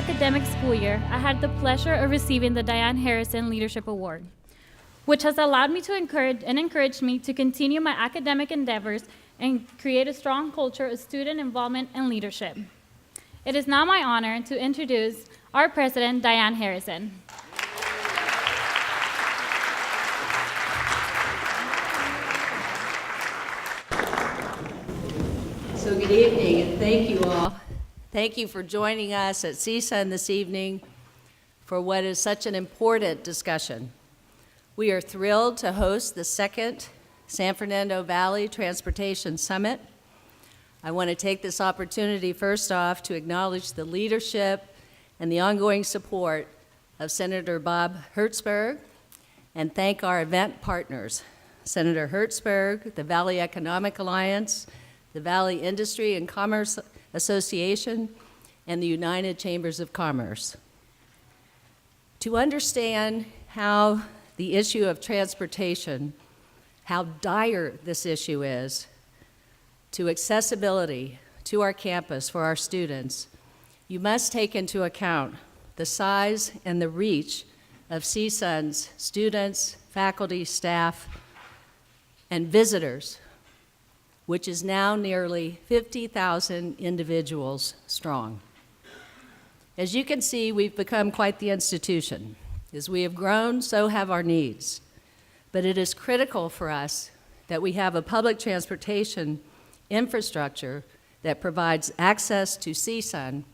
academic school year, I had the pleasure of receiving the Dianne Harrison Leadership Award, which has allowed me to encourage me to continue my academic endeavors and create a strong culture of student involvement and leadership. It is now my honor to introduce our president, Dianne Harrison. So good evening, and thank you all. Thank you for joining us at CSUN this evening for what is such an important discussion. We are thrilled to host the second San Fernando Valley Transportation Summit. I want to take this opportunity first off to acknowledge the leadership and the ongoing support of Senator Bob Hertzberg and thank our event partners, Senator Hertzberg, the Valley Economic Alliance, the Valley Industry and Commerce Association, and the United Chambers of Commerce. To understand how the issue of transportation, how dire this issue is, to accessibility to our campus for our students, you must take into account the size and the reach of CSUN's students, faculty, staff, and visitors, which is now nearly 50,000 individuals strong. As you can see, we've become quite the institution. As we have grown, so have our needs. But it is critical for us that we have a public transportation infrastructure that provides access to CSUN,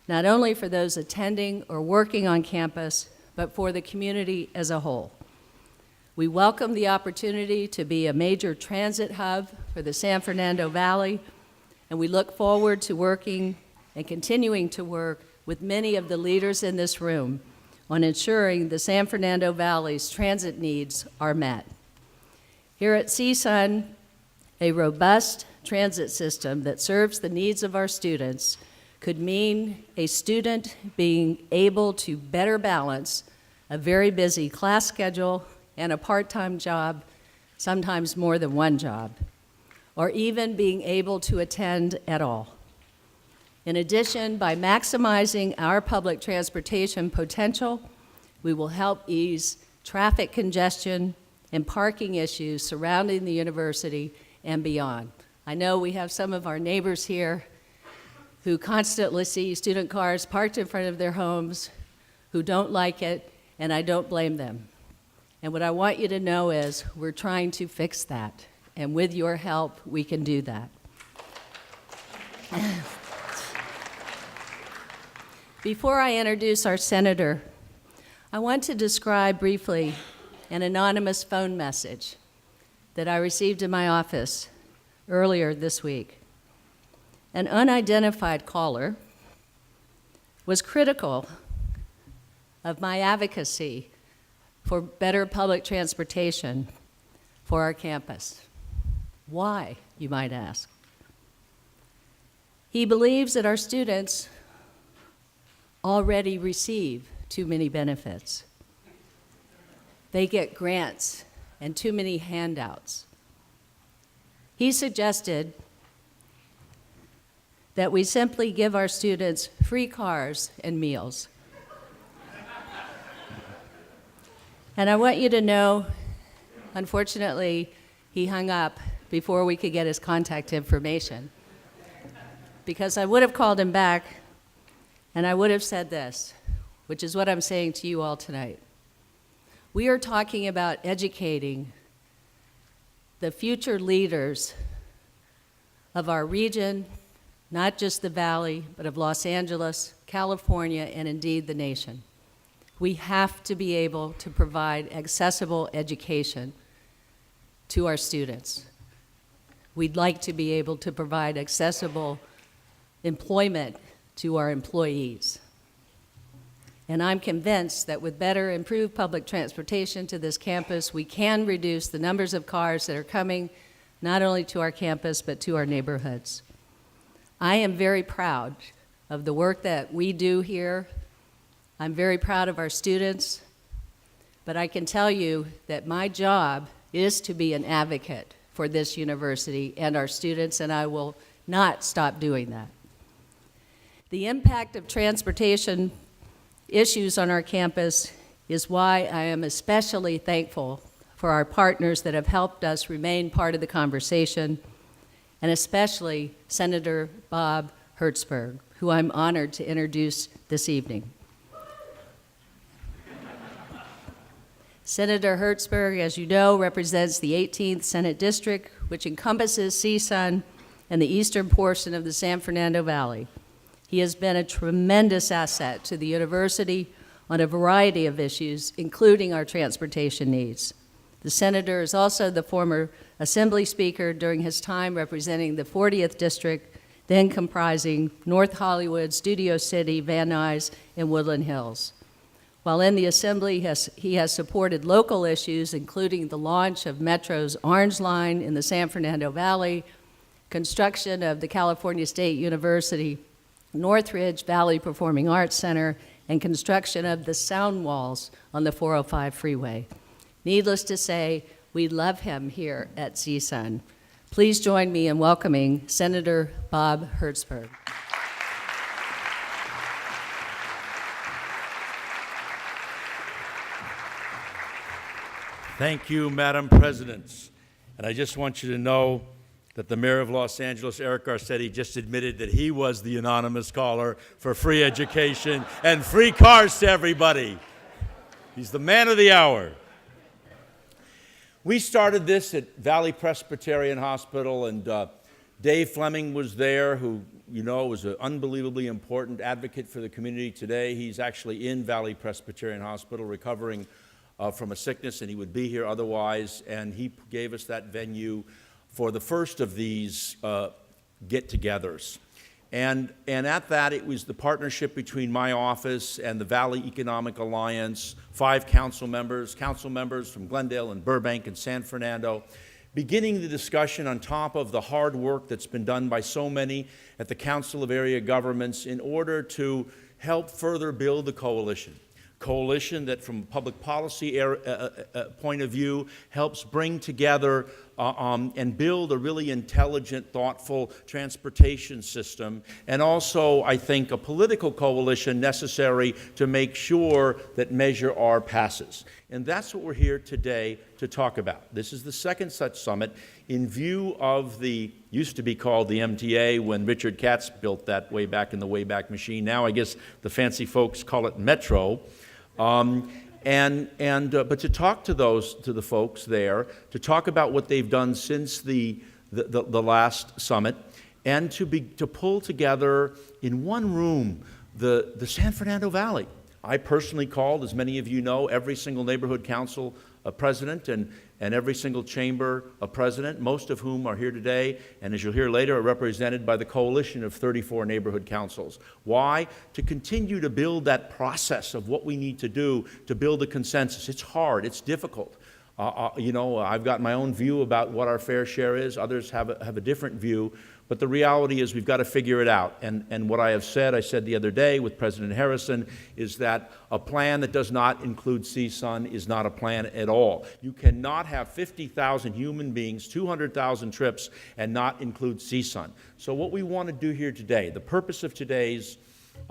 not only for those attending or working on campus, but for the community as a whole. We welcome the opportunity to be a major transit hub for the San Fernando Valley, and we look forward to working and continuing to work with many of the leaders in this room on ensuring the San Fernando Valley's transit needs are met. Here at CSUN, a robust transit system that serves the needs of our students could mean a student being able to better balance a very busy class schedule and a part-time job, sometimes more than one job, or even being able to attend at all. In addition, by maximizing our public transportation potential, we will help ease traffic congestion and parking issues surrounding the university and beyond. I know we have some of our neighbors here who constantly see student cars parked in front of their homes, who don't like it, and I don't blame them. And what I want you to know is we're trying to fix that, and with your help, we can do that. Before I introduce our senator, I want to describe briefly an anonymous phone message that I received in my office earlier this week. An unidentified caller was critical of my advocacy for better public transportation for our campus. Why, you might ask? He believes that our students already receive too many benefits. They get grants and too many handouts. He suggested that we simply give our students free cars and meals. And I want you to know, unfortunately, he hung up before we could get his contact information, because I would have called him back and I would have said this, which is what I'm saying to you all tonight. We are talking about educating the future leaders of our region, not just the Valley, but of Los Angeles, California, and indeed the nation. We have to be able to provide accessible education to our students. We'd like to be able to provide accessible employment to our employees. And I'm convinced that with better improved public transportation to this campus, we can reduce the numbers of cars that are coming not only to our campus, but to our neighborhoods. I am very proud of the work that we do here. I'm very proud of our students, but I can tell you that my job is to be an advocate for this university and our students, and I will not stop doing that. The impact of transportation issues on our campus is why I am especially thankful for our partners that have helped us remain part of the conversation, and especially Senator Bob Hertzberg, who I'm honored to introduce this evening. Senator Hertzberg, as you know, represents the 18th Senate District, which encompasses CSUN and the eastern portion of the San Fernando Valley. He has been a tremendous asset to the university on a variety of issues, including our transportation needs. The senator is also the former Assembly Speaker during his time representing the 40th District, then comprising North Hollywood, Studio City, Van Nuys, and Woodland Hills. While in the Assembly, he has supported local issues, including the launch of Metro's Orange Line in the San Fernando Valley, construction of the California State University Northridge Valley Performing Arts Center, and construction of the sound walls on the 405 freeway. Needless to say, we love him here at CSUN. Please join me in welcoming Senator Bob Hertzberg. Thank you, Madam President. And I just want you to know that the Mayor of Los Angeles, Eric Garcetti, just admitted that he was the anonymous caller for free education and free cars to everybody. He's the man of the hour. We started this at Valley Presbyterian Hospital, and Dave Fleming was there, who, you know, was an unbelievably important advocate for the community today. He's actually in Valley Presbyterian Hospital recovering from a sickness, and he would be here otherwise, and he gave us that venue for the first of these get-togethers. And at that, it was the partnership between my office and the Valley Economic Alliance, 5 council members from Glendale and Burbank and San Fernando, beginning the discussion on top of the hard work that's been done by so many at the Council of Area Governments in order to help further build the coalition that from a public policy point of view helps bring together and build a really intelligent, thoughtful transportation system, and also, I think, a political coalition necessary to make sure that Measure R passes. And that's what we're here today to talk about. This is the second such summit in view of the, used to be called the MTA when Richard Katz built that way back in the Wayback Machine. Now I guess the fancy folks call it Metro. But to talk to the folks there, to talk about what they've done since the last summit, and to pull together in one room the San Fernando Valley. I personally called, as many of you know, every single neighborhood council president and every single chamber president, most of whom are here today, and as you'll hear later, are represented by the coalition of 34 neighborhood councils. Why? To continue to build that process of what we need to do to build a consensus. It's hard, it's difficult. You know, I've got my own view about what our fair share is. Others have a different view. But the reality is we've got to figure it out. And what I said the other day with President Harrison, is that a plan that does not include CSUN is not a plan at all. You cannot have 50,000 human beings, 200,000 trips, and not include CSUN. So what we want to do here today, the purpose of today's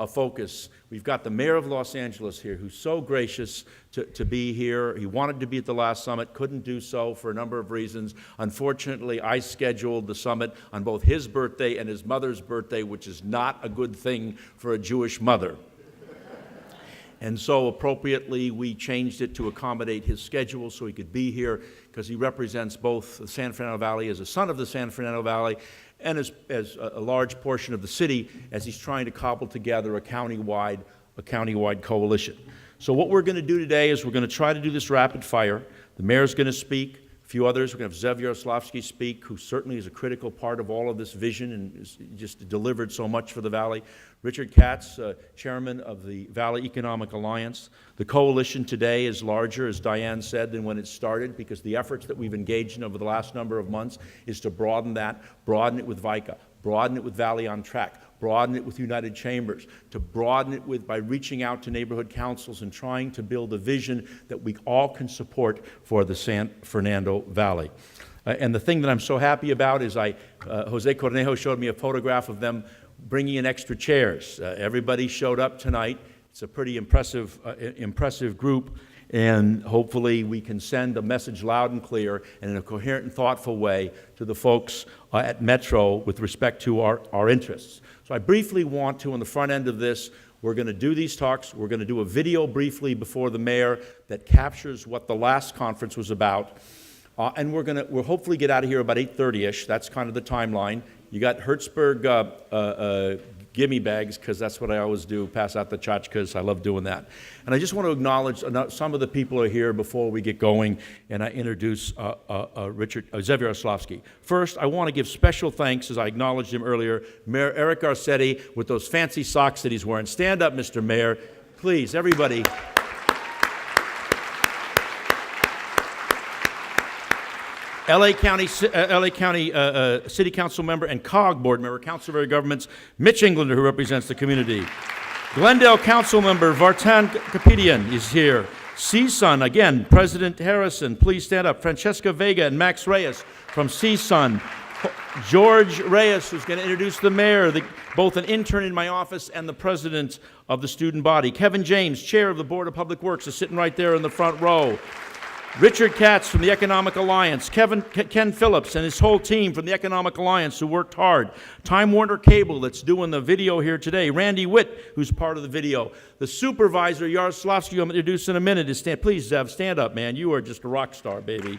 focus, we've got the Mayor of Los Angeles here, who's so gracious to be here. He wanted to be at the last summit, couldn't do so for a number of reasons. Unfortunately, I scheduled the summit on both his birthday and his mother's birthday, which is not a good thing for a Jewish mother. And so appropriately, we changed it to accommodate his schedule so he could be here, because he represents both the San Fernando Valley as a son of the San Fernando Valley and as a large portion of the city as he's trying to cobble together a countywide coalition. So what we're going to do today is we're going to try to do this rapid fire. The mayor's going to speak. A few others. We're going to have Zev Yaroslavsky speak, who certainly is a critical part of all of this vision and has just delivered so much for the Valley. Richard Katz, chairman of the Valley Economic Alliance. The coalition today is larger, as Dianne said, than when it started, because the efforts that we've engaged in over the last number of months is to broaden it with VICA, broaden it with Valley on Track, broaden it with United Chambers, to broaden it by reaching out to neighborhood councils and trying to build a vision that we all can support for the San Fernando Valley. And the thing that I'm so happy about is Jose Cornejo showed me a photograph of them bringing in extra chairs. Everybody showed up tonight. It's a pretty impressive group, and hopefully we can send a message loud and clear and in a coherent and thoughtful way to the folks at Metro with respect to our interests. So I briefly want to, on the front end of this, we're going to do these talks. We're going to do a video briefly before the mayor that captures what the last conference was about. And we'll hopefully get out of here about 8:30-ish. That's kind of the timeline. You got Hertzberg gimme bags, because that's what I always do, pass out the tchotchkes. I love doing that. And I just want to acknowledge some of the people are here before we get going, and I introduce Zev Yaroslavsky. First, I want to give special thanks, as I acknowledged him earlier, Mayor Eric Garcetti with those fancy socks that he's wearing. Stand up, Mr. Mayor. Please, everybody. LA County City Council member and COG board member, Council of Area Governments, Mitch Englander, who represents the community. Glendale Council member Vartan Kapedian is here. CSUN, again, President Harrison, please stand up. Francesca Vega and Max Reyes from CSUN. George Reyes, who's going to introduce the mayor, both an intern in my office and the president of the student body. Kevin James, chair of the Board of Public Works, is sitting right there in the front row. Richard Katz from the Economic Alliance, Ken Phillips and his whole team from the Economic Alliance who worked hard, Time Warner Cable that's doing the video here today, Randy Witt who's part of the video, the supervisor Yaroslavsky, who I'm going to introduce in a minute, is please Zev, stand up, man, you are just a rock star, baby.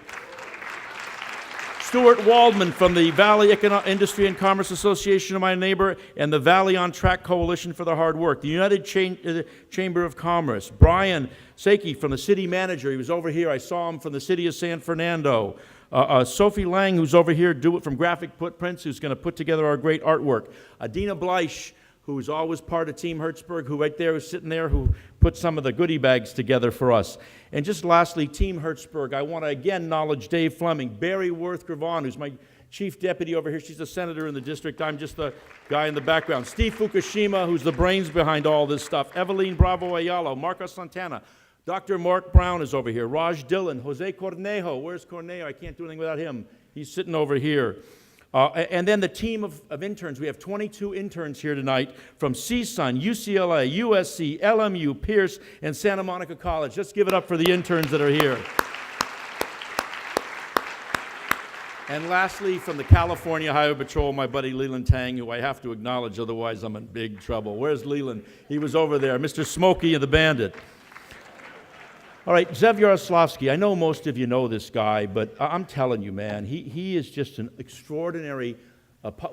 Stuart Waldman from the Valley Industry and Commerce Association of my neighbor and the Valley on Track Coalition for their hard work. The United Chamber of Commerce. Brian Saki from the city manager. He was over here. I saw him from the city of San Fernando. Sophie Lang, who's over here, from Graphic Footprints, who's going to put together our great artwork. Adina Bleich, who's always part of Team Hertzberg, who right there is sitting there, who put some of the goodie bags together for us. And just lastly, Team Hertzberg, I want to again acknowledge Dave Fleming, Barry Worth-Gravon, who's my chief deputy over here. She's a senator in the district. I'm just the guy in the background. Steve Fukushima, who's the brains behind all this stuff. Eveline Bravo Ayala, Marcos Santana. Dr. Mark Brown is over here. Raj Dillon, Jose Cornejo. Where's Cornejo? I can't do anything without him. He's sitting over here. And then the team of interns. We have 22 interns here tonight from CSUN, UCLA, USC, LMU, Pierce, and Santa Monica College. Let's give it up for the interns that are here. And lastly, from the California Highway Patrol, my buddy Leland Tang, who I have to acknowledge, otherwise I'm in big trouble. Where's Leland? He was over there. Mr. Smokey and the Bandit. All right, Zev Yaroslavsky, I know most of you know this guy, but I'm telling you, man, he is just an extraordinary,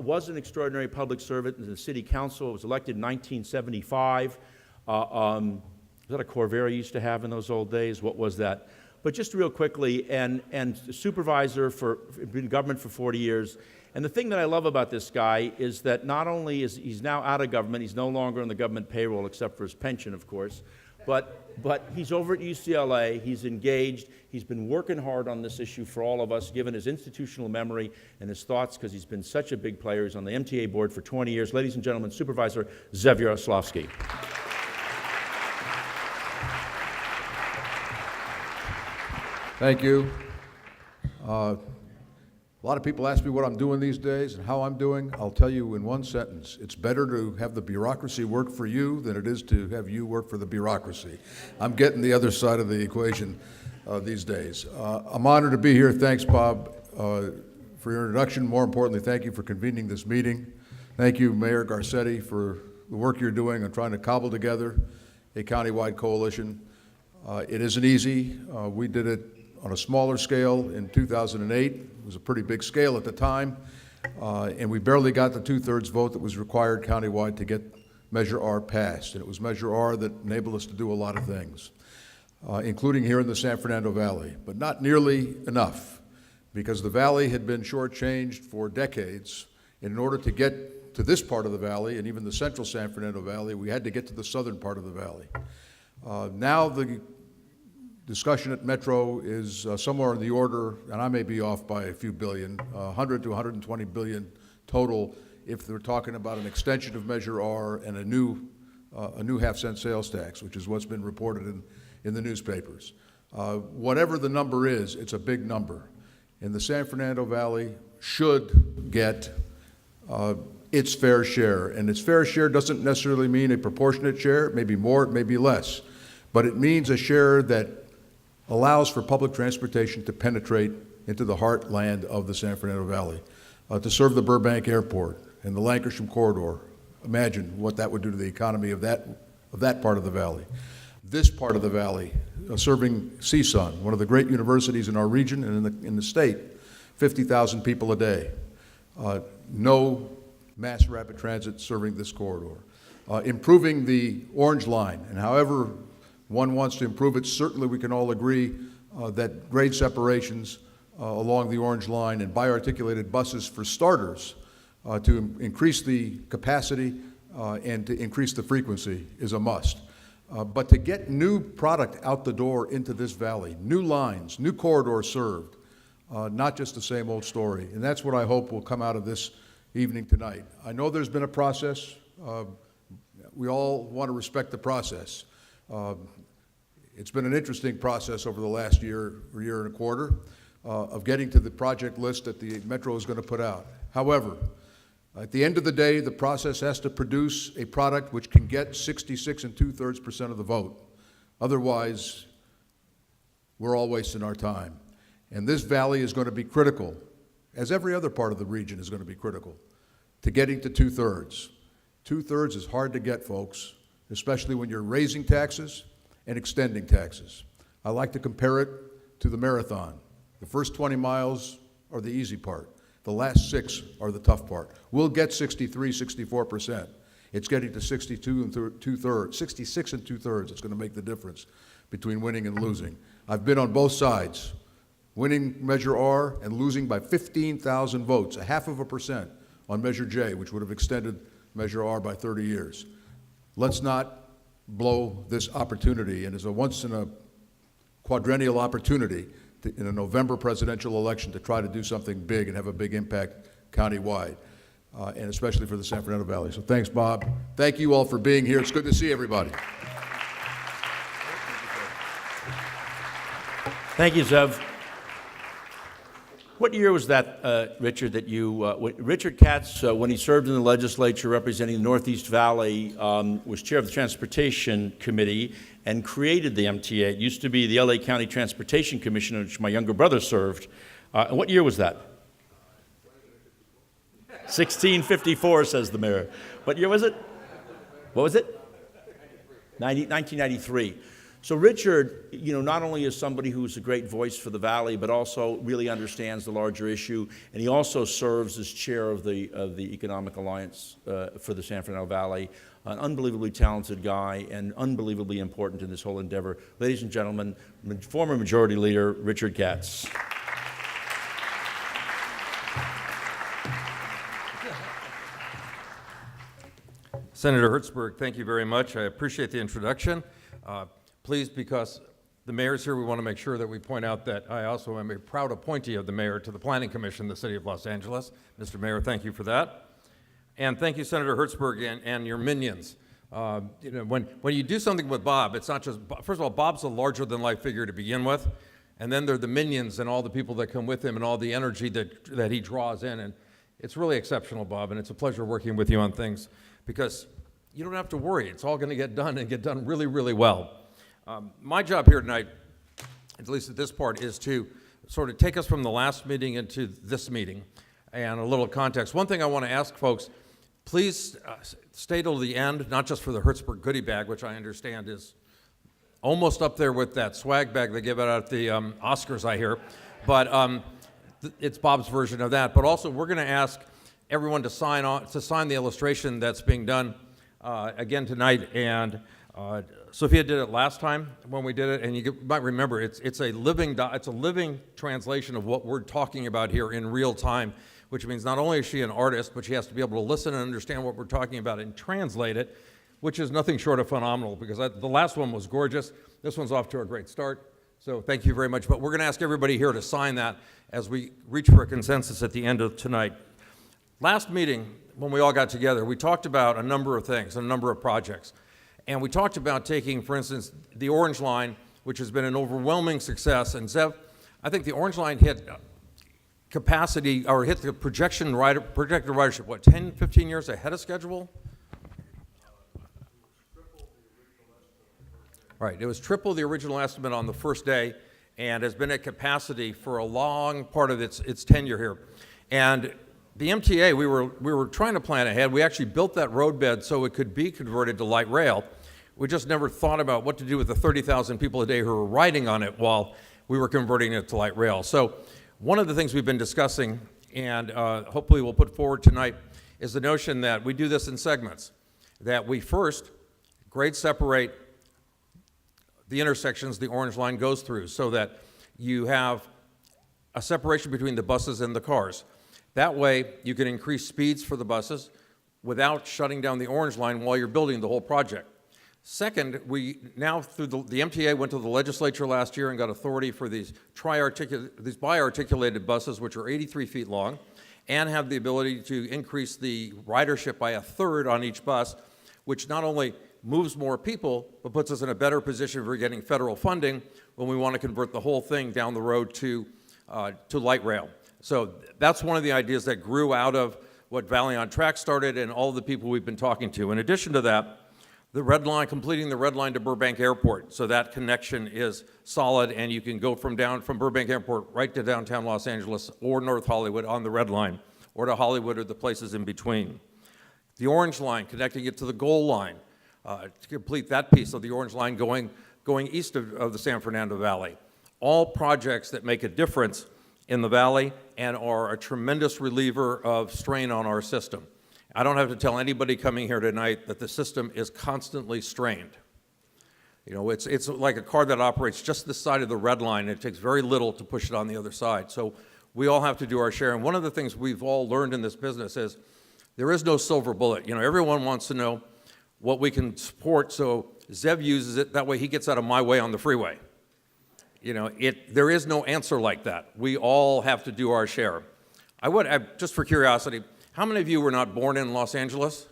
was an extraordinary public servant in the city council. Was elected in 1975. Was that a Corvair you used to have in those old days? What was that? But just real quickly, and supervisor been in government for 40 years. And the thing that I love about this guy is that not only is he's now out of government, he's no longer on the government payroll except for his pension, of course, but he's over at UCLA, he's engaged, he's been working hard on this issue for all of us, given his institutional memory and his thoughts, because he's been such a big player. He's on the MTA board for 20 years. Ladies and gentlemen, Supervisor Zev Yaroslavsky. Thank you. A lot of people ask me what I'm doing these days and how I'm doing. I'll tell you in one sentence, it's better to have the bureaucracy work for you than it is to have you work for the bureaucracy. I'm getting the other side of the equation these days. I'm honored to be here. Thanks, Bob, for your introduction. More importantly, thank you for convening this meeting. Thank you, Mayor Garcetti, for the work you're doing on trying to cobble together a countywide coalition. It isn't easy. We did it on a smaller scale in 2008. It was a pretty big scale at the time, and we barely got the 2/3 vote that was required countywide to get Measure R passed. And it was Measure R that enabled us to do a lot of things, including here in the San Fernando Valley, but not nearly enough, because the Valley had been shortchanged for decades. And in order to get to this part of the Valley, and even the central San Fernando Valley, we had to get to the southern part of the Valley. Now the discussion at Metro is somewhere in the order, and I may be off by a few billion, 100 to 120 billion total, if they're talking about an extension of Measure R and a new half-cent sales tax, which is what's been reported in the newspapers. Whatever the number is, it's a big number. And the San Fernando Valley should get its fair share. And its fair share doesn't necessarily mean a proportionate share. It may be more, it may be less. But it means a share that allows for public transportation to penetrate into the heartland of the San Fernando Valley, to serve the Burbank Airport and the Lankershim Corridor. Imagine what that would do to the economy of that part of the valley. This part of the valley, serving CSUN, one of the great universities in our region and in the state, 50,000 people a day. No mass rapid transit serving this corridor. Improving the Orange Line, and however one wants to improve it, certainly we can all agree that grade separations along the Orange Line and bi-articulated buses for starters to increase the capacity and to increase the frequency is a must. But to get new product out the door into this valley, new lines, new corridors served, not just the same old story. And that's what I hope will come out of this evening tonight. I know there's been a process. We all want to respect the process. It's been an interesting process over the last year or year and a quarter of getting to the project list that the Metro is going to put out. However, at the end of the day, the process has to produce a product which can get 66 2/3% of the vote. Otherwise, we're all wasting our time. And this valley is going to be critical, as every other part of the region is going to be critical, to getting to 2/3. 2/3 is hard to get, folks, especially when you're raising taxes and extending taxes. I like to compare it to the marathon. The first 20 miles are the easy part. The last 6 are the tough part. We'll get 63, 64%. It's getting to 62 and 2/3, 66 and 2/3. It's going to make the difference between winning and losing. I've been on both sides, winning Measure R and losing by 15,000 votes, 0.5% on Measure J, which would have extended Measure R by 30 years. Let's not blow this opportunity, and it's a once-in-a-quadrennial opportunity in a November presidential election to try to do something big and have a big impact countywide, and especially for the San Fernando Valley. So thanks, Bob. Thank you all for being here. It's good to see everybody. Thank you, Zev. What year was that, Richard, that Richard Katz, when he served in the legislature representing the Northeast Valley, was chair of the Transportation Committee and created the MTA. It used to be the LA County Transportation Commission, in which my younger brother served. And what year was that? 1654, says the mayor. What year was it? What was it? 1993. So Richard, not only is somebody who's a great voice for the Valley, but also really understands the larger issue, and he also serves as chair of the Economic Alliance for the San Fernando Valley. An unbelievably talented guy and unbelievably important in this whole endeavor. Ladies and gentlemen, former Majority Leader Richard Katz. Senator Hertzberg, thank you very much. I appreciate the introduction. Please, because the mayor's here, we want to make sure that we point out that I also am a proud appointee of the mayor to the Planning Commission in the City of Los Angeles. Mr. Mayor, thank you for that. And thank you, Senator Hertzberg, and your minions. When you do something with Bob, it's not just, first of all, Bob's a larger-than-life figure to begin with, and then there are the minions and all the people that come with him and all the energy that he draws in, and it's really exceptional, Bob, and it's a pleasure working with you on things because you don't have to worry. It's all going to get done and get done really, really well. My job here tonight, at least at this part, is to sort of take us from the last meeting into this meeting and a little context. One thing I want to ask folks, please stay till the end, not just for the Hertzberg goodie bag, which I understand is almost up there with that swag bag they give out at the Oscars, I hear, but it's Bob's version of that. But also, we're going to ask everyone to sign the illustration that's being done again tonight, and Sophia did it last time when we did it, and you might remember it's a living translation of what we're talking about here in real time, which means not only is she an artist, but she has to be able to listen and understand what we're talking about and translate it, which is nothing short of phenomenal, because the last one was gorgeous. This one's off to a great start, so thank you very much. But we're going to ask everybody here to sign that as we reach for a consensus at the end of tonight. Last meeting, when we all got together, we talked about a number of things, a number of projects. And we talked about taking, for instance, the Orange Line, which has been an overwhelming success. And Zev, I think the Orange Line hit capacity, or hit the projected ridership, what, 10, 15 years ahead of schedule? Right, it was triple the original estimate on the first day and has been at capacity for a long part of its tenure here. And the MTA, we were trying to plan ahead. We actually built that roadbed so it could be converted to light rail. We just never thought about what to do with the 30,000 people a day who were riding on it while we were converting it to light rail. So one of the things we've been discussing, and hopefully we'll put forward tonight, is the notion that we do this in segments, that we first grade separate the intersections the orange line goes through so that you have a separation between the buses and the cars. That way you can increase speeds for the buses without shutting down the orange line while you're building the whole project. Second, we now, through the MTA went to the legislature last year and got authority for these bi-articulated buses, which are 83 feet long, and have the ability to increase the ridership by a third on each bus, which not only moves more people, but puts us in a better position for getting federal funding when we want to convert the whole thing down the road to light rail. So that's one of the ideas that grew out of what Valley on Track started and all the people we've been talking to. In addition to that, the red line, completing the red line to Burbank Airport, so that connection is solid and you can go from Burbank Airport right to downtown Los Angeles or North Hollywood on the red line, or to Hollywood or the places in between. The orange line, connecting it to the goal line, to complete that piece of the orange line going east of the San Fernando Valley. All projects that make a difference in the valley and are a tremendous reliever of strain on our system. I don't have to tell anybody coming here tonight that the system is constantly strained. You know, it's like a car that operates just this side of the red line. It takes very little to push it on the other side. So we all have to do our share. And one of the things we've all learned in this business is there is no silver bullet. You know, everyone wants to know what we can support, so Zev uses it, that way he gets out of my way on the freeway. You know, there is no answer like that. We all have to do our share. Just for curiosity, how many of you were not born in Los Angeles?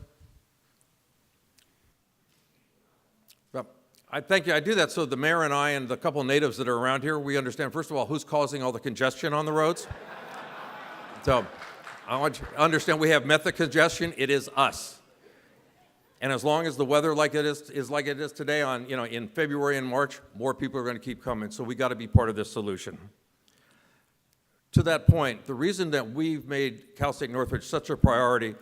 Well, I thank you. I do that so the mayor and I and the couple of natives that are around here, we understand, first of all, who's causing all the congestion on the roads. So I want you to understand we have method congestion. It is us. And as long as the weather like it is like it is today in February and March, more people are going to keep coming. So we got to be part of this solution. To that point, the reason that we've made Cal State Northridge such a priority,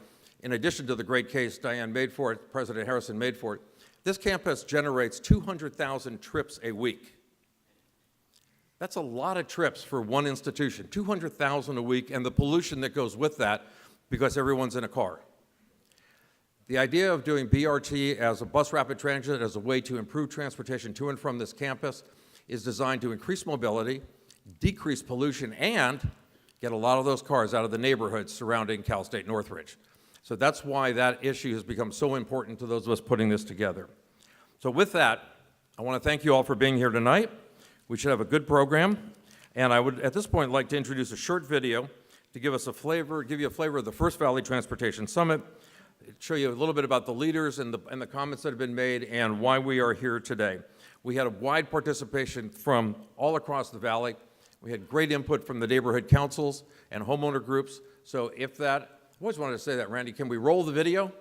in addition to the great case Dianne made for it, President Harrison made for it, this campus generates 200,000 trips a week. That's a lot of trips for one institution, 200,000 a week, and the pollution that goes with that because everyone's in a car. The idea of doing BRT as a bus rapid transit as a way to improve transportation to and from this campus is designed to increase mobility, decrease pollution, and get a lot of those cars out of the neighborhoods surrounding Cal State Northridge. So that's why that issue has become so important to those of us putting this together. So with that, I want to thank you all for being here tonight. We should have a good program. And I would, at this point, like to introduce a short video to give you a flavor of the First Valley Transportation Summit, show you a little bit about the leaders and the comments that have been made and why we are here today. We had a wide participation from all across the valley. We had great input from the neighborhood councils and homeowner groups. So I always wanted to say that, Randy, can we roll the video?